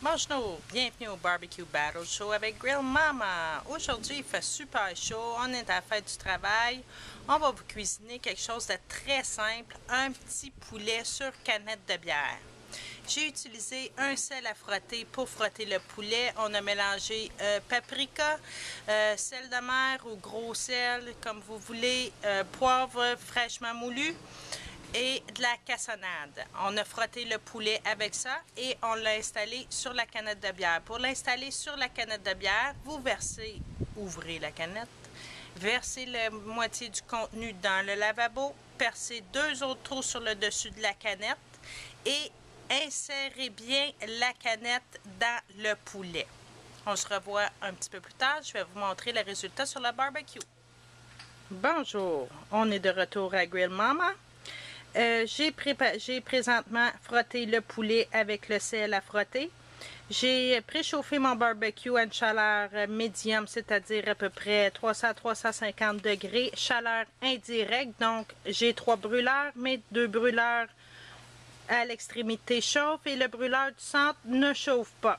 Bonjour, bienvenue au Barbecue Battle Show avec Grill Mama. Aujourd'hui, il fait super chaud, on est à la fête du travail. On va vous cuisiner quelque chose de très simple, un petit poulet sur canette de bière. J'ai utilisé un sel à frotter pour frotter le poulet. On a mélangé paprika, sel de mer ou gros sel, comme vous voulez, poivre fraîchement moulu et de la cassonade. On a frotté le poulet avec ça et on l'a installé sur la canette de bière. Pour l'installer sur la canette de bière, vous versez, ouvrez la canette, versez la moitié du contenu dans le lavabo, percez 2 autres trous sur le dessus de la canette et insérez bien la canette dans le poulet. On se revoit un petit peu plus tard. Je vais vous montrer le résultat sur le barbecue. Bonjour, on est de retour à Grill Mama. J'ai présentement frotté le poulet avec le sel à frotter. J'ai préchauffé mon barbecue à une chaleur médium, c'est-à-dire à peu près 300-350 degrés, chaleur indirecte. Donc, j'ai 3 brûleurs, mes 2 brûleurs à l'extrémité chauffent et le brûleur du centre ne chauffe pas.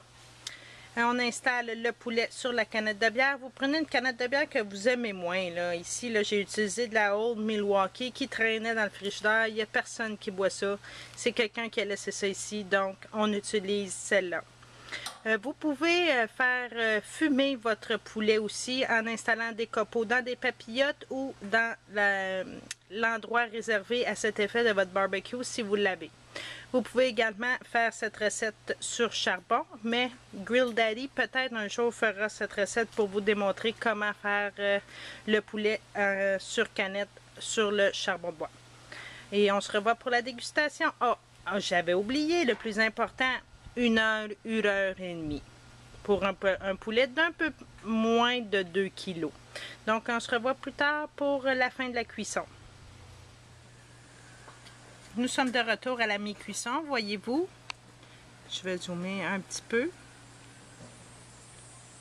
On installe le poulet sur la canette de bière. Vous prenez une canette de bière que vous aimez moins. Là. Ici, là, j'ai utilisé de la Old Milwaukee qui traînait dans le frigidaire. Il n'y a personne qui boit ça. C'est quelqu'un qui a laissé ça ici, donc on utilise celle-là. Vous pouvez faire fumer votre poulet aussi en installant des copeaux dans des papillotes ou dans l'endroit réservé à cet effet de votre barbecue si vous l'avez. Vous pouvez également faire cette recette sur charbon, mais Grill Daddy peut-être un jour fera cette recette pour vous démontrer comment faire le poulet sur canette sur le charbon de bois. Et on se revoit pour la dégustation. Oh, j'avais oublié le plus important, 1 heure, 1 heure et demie pour un poulet d'un peu moins de 2 kg. Donc on se revoit plus tard pour la fin de la cuisson. Nous sommes de retour à la mi-cuisson, voyez-vous. Je vais zoomer un petit peu.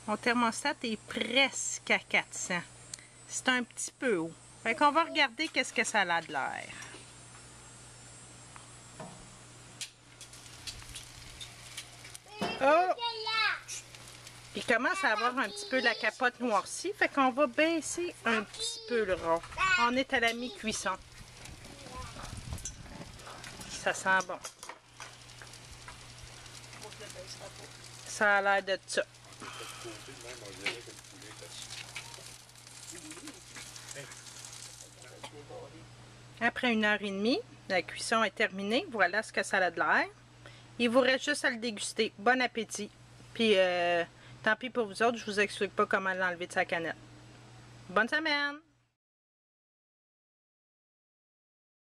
Mon thermostat est presque à 400. C'est un petit peu haut. Fait qu'on va regarder qu'est-ce que ça a de l'air. Oh! Il commence à avoir un petit peu la capote noircie. Fait qu'on va baisser un petit peu le rond. On est à la mi-cuisson. Ça sent bon. Ça a l'air de ça. Après 1 heure et demie, la cuisson est terminée. Voilà ce que ça a de l'air. Il vous reste juste à le déguster. Bon appétit. Puis, tant pis pour vous autres, je vous explique pas comment l'enlever de sa canette. Bonne semaine!